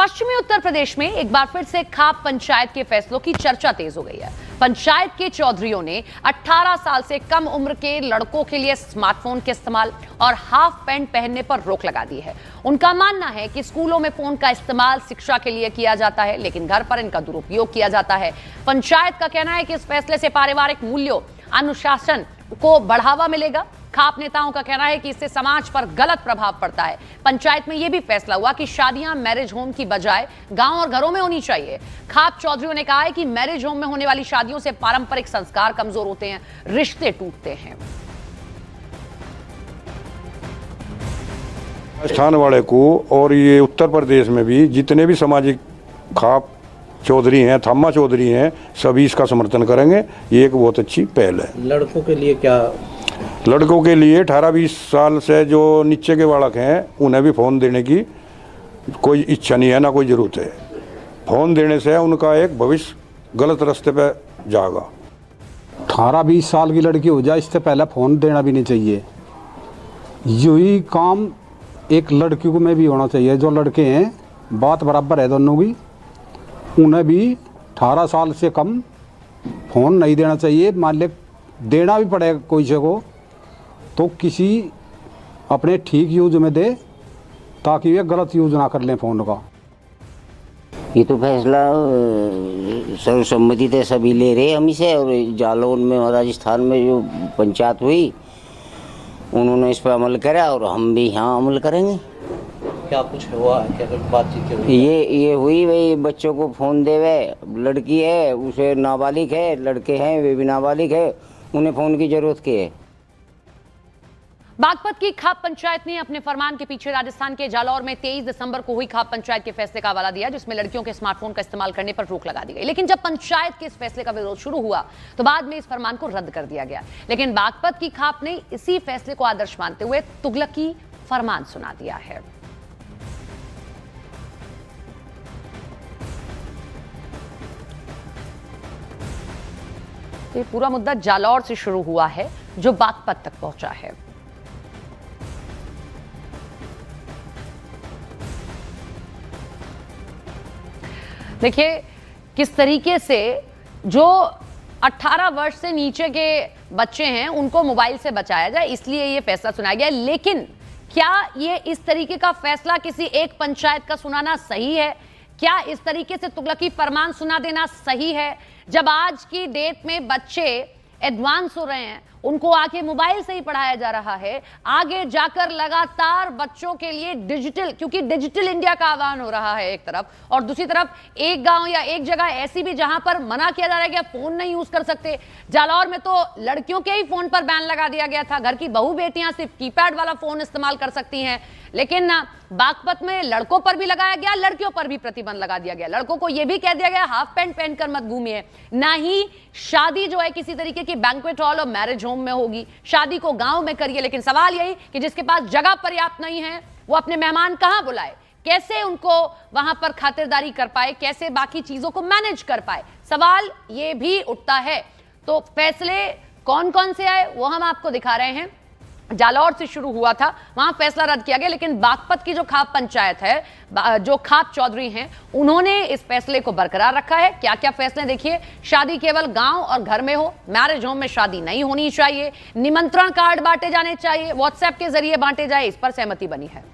पश्चिमी उत्तर प्रदेश में एक बार फिर से खाप पंचायत के फैसलों की चर्चा तेज हो गई है। पंचायत के चौधरियों ने 18 साल से कम उम्र के लड़कों के लिए स्मार्टफोन के इस्तेमाल और हाफ पैंट पहनने पर रोक लगा दी है। उनका मानना है कि स्कूलों में फोन का इस्तेमाल शिक्षा के लिए किया जाता है, लेकिन घर पर इनका दुरुपयोग किया जाता है। पंचायत का कहना है कि इस फैसले से पारिवारिक मूल्यों, अनुशासन को बढ़ावा मिलेगा। खाप नेताओं का कहना है कि इससे समाज पर गलत प्रभाव पड़ता है। पंचायत में यह भी फैसला हुआ कि शादियां मैरिज होम की बजाय गांव और घरों में होनी चाहिए। खाप चौधरियों ने कहा है कि मैरिज होम में होने वाली शादियों से पारंपरिक संस्कार कमजोर होते हैं, रिश्ते टूटते हैं। राजस्थान वाले को और ये उत्तर प्रदेश में भी जितने भी सामाजिक खाप चौधरी हैं, थामा चौधरी हैं, सभी इसका समर्थन करेंगे। ये एक बहुत अच्छी पहल है। लड़कों के लिए क्या? लड़कों के लिए 18-20 साल से जो नीचे के बालक हैं उन्हें भी फ़ोन देने की कोई इच्छा नहीं है, ना कोई ज़रूरत है। फ़ोन देने से उनका एक भविष्य गलत रास्ते पे जाएगा। 18-20 साल की लड़की हो जाए इससे पहले फ़ोन देना भी नहीं चाहिए। यही काम एक लड़की को में भी होना चाहिए। जो लड़के हैं बात बराबर है दोनों की, उन्हें भी 18 साल से कम फ़ोन नहीं देना चाहिए। मान ले देना भी पड़ेगा कोई से को तो किसी अपने ठीक यूज में दे, ताकि वे गलत यूज ना कर लें फ़ोन का। ये तो फैसला सर्वसम्मति से सभी ले रहे हम इसे। और जालौन में और राजस्थान में जो पंचायत हुई उन्होंने इस पर अमल करा और हम भी यहाँ अमल करेंगे। क्या कुछ हुआ? क्या कुछ बातचीत हुई? ये हुई भाई, बच्चों को फ़ोन देवे। लड़की है उसे नाबालिग है, लड़के हैं वे भी नाबालिग है, उन्हें फ़ोन की ज़रूरत की है। बागपत की खाप पंचायत ने अपने फरमान के पीछे राजस्थान के जालौर में 23 दिसंबर को हुई खाप पंचायत के फैसले का हवाला दिया, जिसमें लड़कियों के स्मार्टफोन का इस्तेमाल करने पर रोक लगा दी गई। लेकिन जब पंचायत के इस फैसले का विरोध शुरू हुआ तो बाद में इस फरमान को रद्द कर दिया गया। लेकिन बागपत की खाप ने इसी फैसले को आदर्श मानते हुए तुगलकी फरमान सुना दिया है। ये पूरा मुद्दा जालौर से शुरू हुआ है जो बागपत तक पहुंचा है। देखिए किस तरीके से जो 18 वर्ष से नीचे के बच्चे हैं उनको मोबाइल से बचाया जाए, इसलिए ये फैसला सुनाया गया। लेकिन क्या ये इस तरीके का फैसला किसी एक पंचायत का सुनाना सही है? क्या इस तरीके से तुगलकी फरमान सुना देना सही है? जब आज की डेट में बच्चे एडवांस हो रहे हैं, उनको आके मोबाइल से ही पढ़ाया जा रहा है, आगे जाकर लगातार बच्चों के लिए डिजिटल, क्योंकि डिजिटल इंडिया का आह्वान हो रहा है एक तरफ, और दूसरी तरफ एक गांव या एक जगह ऐसी भी जहां पर मना किया जा रहा है कि आप फोन नहीं यूज कर सकते। जालौर में तो लड़कियों के ही फोन पर बैन लगा दिया गया था, घर की बहू बेटियां सिर्फ कीपैड वाला फोन इस्तेमाल कर सकती हैं। लेकिन बागपत में लड़कों पर भी लगाया गया, लड़कियों पर भी प्रतिबंध लगा दिया गया। लड़कों को यह भी कह दिया गया हाफ पैंट पहनकर मत घूमिए। ना ही शादी जो है किसी तरीके की बैंक्वेट हॉल और मैरिज होम में होगी, शादी को गांव में करिए। लेकिन सवाल यही कि जिसके पास जगह पर्याप्त नहीं है वो अपने मेहमान कहां बुलाए, कैसे उनको वहां पर खातिरदारी कर पाए, कैसे बाकी चीजों को मैनेज कर पाए, सवाल ये भी उठता है। तो फैसले कौन कौन से आए वो हम आपको दिखा रहे हैं। जालौर से शुरू हुआ था, वहां फैसला रद्द किया गया। लेकिन बागपत की जो खाप पंचायत है, जो खाप चौधरी हैं, उन्होंने इस फैसले को बरकरार रखा है। क्या क्या फैसले देखिए। शादी केवल गांव और घर में हो, मैरिज होम में शादी नहीं होनी चाहिए, निमंत्रण कार्ड बांटे जाने चाहिए, व्हाट्सएप के जरिए बांटे जाए, इस पर सहमति बनी है।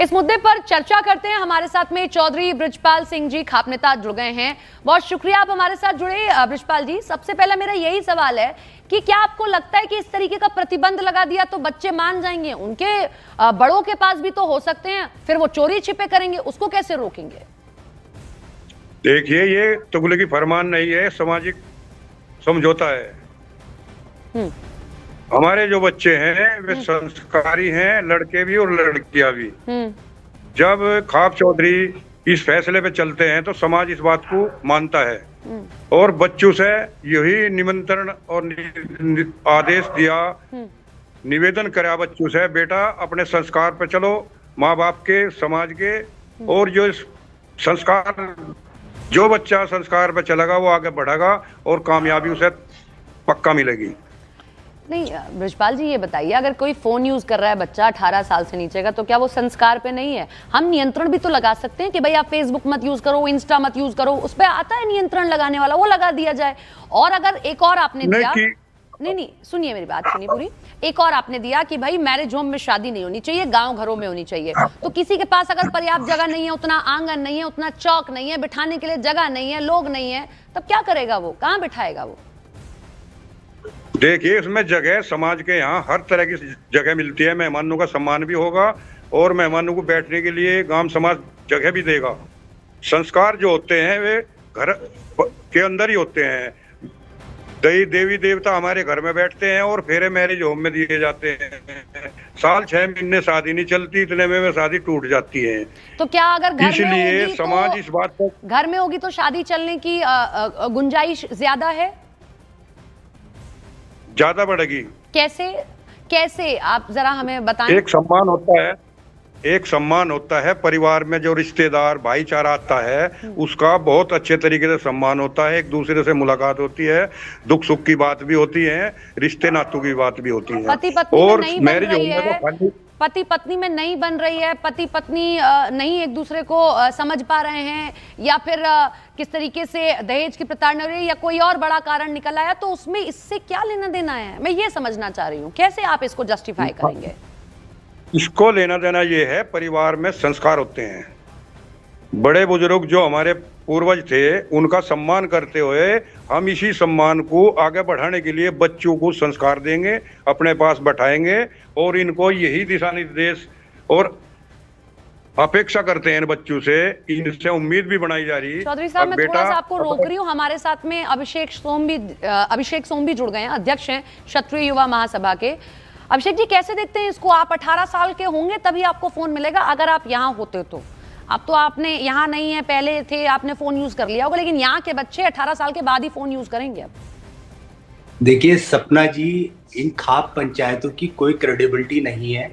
इस मुद्दे पर चर्चा करते हैं। हमारे साथ में चौधरी बृजपाल सिंह जी खाप नेता जुड़ गए हैं। बहुत शुक्रिया आप हमारे साथ जुड़े बृजपाल जी। सबसे पहला मेरा यही सवाल है कि क्या आपको लगता है कि इस तरीके का प्रतिबंध लगा दिया तो बच्चे मान जाएंगे? उनके बड़ों के पास भी तो हो सकते हैं, फिर वो चोरी छिपे करेंगे, उसको कैसे रोकेंगे? देखिए, ये तुगलकी फरमान नहीं है, सामाजिक समझौता है। हमारे जो बच्चे हैं वे संस्कारी हैं, लड़के भी और लड़कियां भी। जब खाप चौधरी इस फैसले पे चलते हैं तो समाज इस बात को मानता है और बच्चों से यही निमंत्रण और आदेश दिया, निवेदन करा बच्चों से, बेटा अपने संस्कार पे चलो, माँ बाप के, समाज के, और जो संस्कार, जो बच्चा संस्कार पे चलेगा वो आगे बढ़ेगा और कामयाबी उसे पक्का मिलेगी। नहीं ब्रजपाल जी, ये बताइए, अगर कोई फोन यूज कर रहा है बच्चा 18 साल से नीचे का, तो क्या वो संस्कार पे नहीं है? हम नियंत्रण भी तो लगा सकते हैं कि भाई आप फेसबुक मत यूज करो, इंस्टा मत यूज करो, उस पर आता है नियंत्रण लगाने वाला, वो लगा दिया जाए। और अगर एक और आपने दिया, नहीं सुनिए मेरी बात, सुनिए पूरी। एक और आपने दिया कि भाई मैरिज होम में शादी नहीं होनी चाहिए, गांव घरों में होनी चाहिए। तो किसी के पास अगर पर्याप्त जगह नहीं है, उतना आंगन नहीं है, उतना चौक नहीं है, बिठाने के लिए जगह नहीं है, लोग नहीं है, तब क्या करेगा वो? कहाँ बिठाएगा वो? देखिए, इसमें जगह समाज के यहाँ हर तरह की जगह मिलती है। मेहमानों का सम्मान भी होगा और मेहमानों को बैठने के लिए गांव समाज जगह भी देगा। संस्कार जो होते हैं वे घर के अंदर ही होते हैं। देवी देवता हमारे घर में बैठते हैं और फेरे मैरिज होम में दिए जाते हैं। साल 6 महीने शादी नहीं चलती, इतने में शादी टूट जाती है। तो क्या अगर घर इसलिए में होगी समाज इस बात पर, घर में होगी तो शादी चलने की गुंजाइश ज्यादा है, ज्यादा बढ़ेगी। कैसे कैसे आप जरा हमें बताएं। एक सम्मान होता है परिवार में, जो रिश्तेदार भाईचारा आता है उसका बहुत अच्छे तरीके से सम्मान होता है। एक दूसरे से मुलाकात होती है, दुख सुख की बात भी होती है, रिश्ते नातों की बात भी होती है। पति पत्नी और में नहीं बन मैरिज रही होने है, को पति पत्नी में नहीं बन रही है, पति पत्नी नहीं एक दूसरे को समझ पा रहे हैं, या फिर किस तरीके से दहेज की प्रताड़ना हो रही है, या कोई और बड़ा कारण निकल आया, तो उसमें इससे क्या लेना देना है? मैं ये समझना चाह रही हूँ, कैसे आप इसको जस्टिफाई करेंगे? इसको लेना देना ये है, परिवार में संस्कार होते हैं। बड़े बुजुर्ग जो हमारे पूर्वज थे उनका सम्मान करते हुए हम इसी सम्मान को आगे बढ़ाने के लिए बच्चों को संस्कार देंगे, अपने पास बैठाएंगे और इनको यही दिशा निर्देश और अपेक्षा करते हैं इन बच्चों से, इनसे उम्मीद भी बनाई जा रही है। चौधरी साहब, मैं थोड़ा सा आपको रोक रही हूँ। हमारे साथ में अभिषेक सोम भी जुड़ गए हैं, अध्यक्ष हैं क्षत्रिय युवा महासभा के। अभिषेक जी, कैसे देखते हैं इसको? आप 18 साल के होंगे तभी आपको फोन मिलेगा, अगर आप यहाँ होते तो। अब तो आपने यहाँ नहीं है, पहले थे, आपने फोन यूज कर लिया होगा, लेकिन यहाँ के बच्चे 18 साल के बाद ही फोन यूज करेंगे अब। देखिए सपना जी, इन खाप पंचायतों की कोई क्रेडिबिलिटी नहीं है।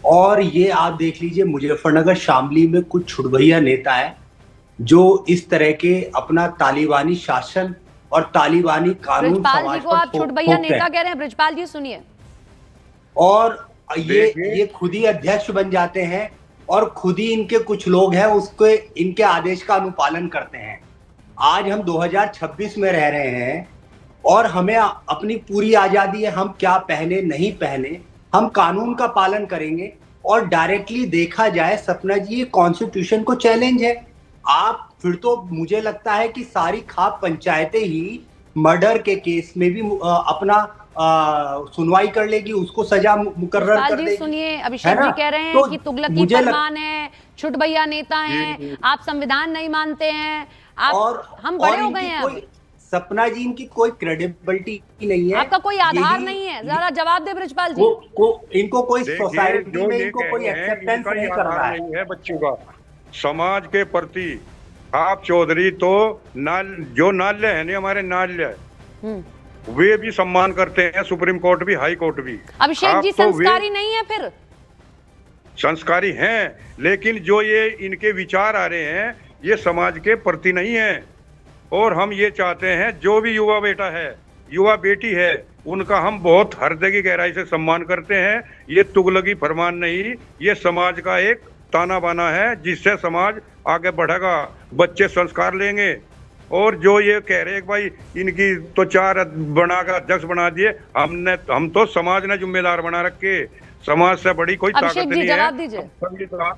और ये आप देख लीजिए, मुजफ्फरनगर शामली में कुछ छुड़भैया नेता है जो इस तरह के अपना तालिबानी शासन और तालिबानी कानून ब्रजपाल जी को आप छुड़भैया नेता कह रहे हैं? ब्रजपाल जी सुनिए, और ये खुद ही अध्यक्ष बन जाते हैं और खुद ही इनके कुछ लोग हैं उसके इनके आदेश का अनुपालन करते हैं। आज हम 2026 में रह रहे हैं और हमें अपनी पूरी आजादी है, हम क्या पहने नहीं पहने, हम कानून का पालन करेंगे। और डायरेक्टली देखा जाए सपना जी, ये कॉन्स्टिट्यूशन को चैलेंज है। आप फिर तो मुझे लगता है कि सारी खाप पंचायतें ही मर्डर के केस में भी अपना सुनवाई कर लेगी, उसको सजा मुकर्रर कर देगी। सुनिए, अभिषेक जी कह रहे हैं कि तुगलकी फरमान है, छुटभैया नेता हैं, आप संविधान नहीं मानते हैं, आप और हम बड़े हो गए हैं। सपना जी, इनकी कोई क्रेडिबिलिटी नहीं है, आपका कोई आधार नहीं है। जरा जवाब दे ब्रजपाल जी। इनको कोई सोसाइटी में इनको कोई एक्सेप्टेंस नहीं कर रहा है बच्चों का समाज के प्रति। आप चौधरी तो जो नाल्य है नहीं, हमारे नाल्य वे भी सम्मान करते हैं, सुप्रीम कोर्ट भी, हाई कोर्ट भी। अभिषेक जी, संस्कारी नहीं है? फिर संस्कारी हैं, लेकिन जो ये इनके विचार आ रहे हैं ये समाज के प्रति नहीं है। और हम ये चाहते हैं जो भी युवा बेटा है, युवा बेटी है, उनका हम बहुत हृदय की गहराई से सम्मान करते हैं। ये तुगलकी फरमान नहीं, ये समाज का एक ताना बाना है जिससे समाज आगे बढ़ेगा, बच्चे संस्कार लेंगे। और जो ये कह रहे हैं भाई इनकी तो 4 बनाकर अध्यक्ष बना दिए, हम तो समाज ने जिम्मेदार बना रखे, समाज से बड़ी कोई ताकत नहीं है।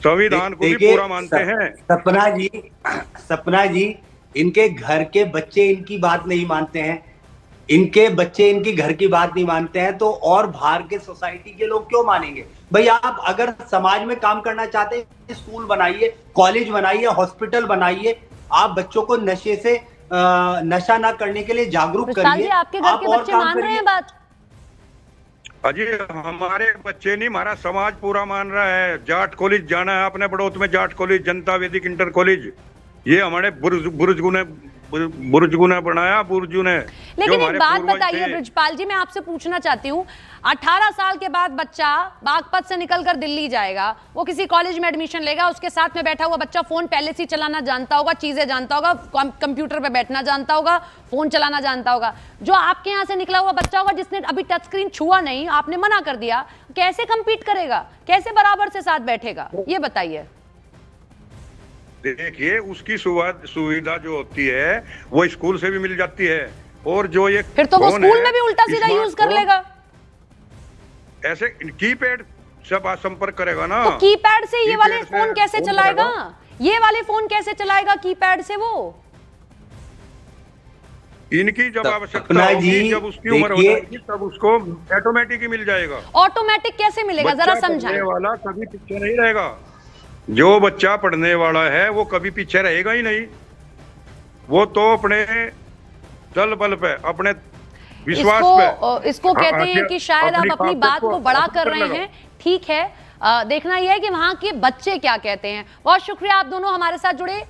संविधान को भी पूरा मानते हैं। सपना जी, इनके घर के बच्चे इनकी बात नहीं मानते हैं, इनके बच्चे इनकी घर की बात नहीं मानते हैं, तो और बाहर के सोसाइटी के लोग क्यों मानेंगे? भाई आप अगर समाज में काम करना चाहते हैं, स्कूल बनाइए, कॉलेज बनाइए, हॉस्पिटल बनाइए, आप बच्चों को नशे से नशा ना करने के लिए जागरूक करिए। आपके घर के बच्चे मान रहे हैं बात? अजी हमारे बच्चे नहीं, हमारा समाज पूरा मान रहा है। जाट कॉलेज जाना है आपने, बड़ौत में जाट कॉलेज, जनता वैदिक इंटर कॉलेज, ये हमारे बुजुर्गों ने बुर्जू ने बनाया, बुर्जू ने। लेकिन एक बात बताइए ब्रिजपाल जी, मैं आपसे पूछना चाहती हूँ, 18 साल के बाद बच्चा बागपत से निकलकर दिल्ली जाएगा, वो किसी कॉलेज में एडमिशन लेगा, उसके साथ में बैठा हुआ बच्चा फोन पहले से चलाना जानता होगा, चीजें जानता होगा, कंप्यूटर पे बैठना जानता होगा, फोन चलाना जानता होगा। जो आपके यहाँ से निकला हुआ बच्चा होगा जिसने अभी टच स्क्रीन छुआ नहीं, आपने मना कर दिया, कैसे कंपीट करेगा, कैसे बराबर से साथ बैठेगा, ये बताइए। देखिए, उसकी सुविधा जो होती है वो स्कूल से भी मिल जाती है, और जो ये फिर तो वो स्कूल में भी उल्टा सीधा यूज कर लेगा। ऐसे कीपैड से बात संपर्क करेगा ना, तो कीपैड से ये वाले फोन कैसे चलाएगा, ये वाले फोन कैसे चलाएगा कीपैड से वो? इनकी जब आवश्यकता होगी, जब उसकी उम्र हो जाएगी, तब उसको ऑटोमेटिक ही मिल जाएगा। ऑटोमेटिक कैसे मिलेगा, जरा समझाएं। पढ़ने वाला कभी पीछे नहीं रहेगा, जो बच्चा पढ़ने वाला है वो कभी पीछे रहेगा ही नहीं, वो तो अपने दल बल पे, अपने विश्वास पे। इसको कहते हैं कि शायद आप अपनी बात को बड़ा कर रहे हैं, ठीक है, देखना यह है कि वहां के बच्चे क्या कहते हैं। बहुत शुक्रिया आप दोनों हमारे साथ जुड़े।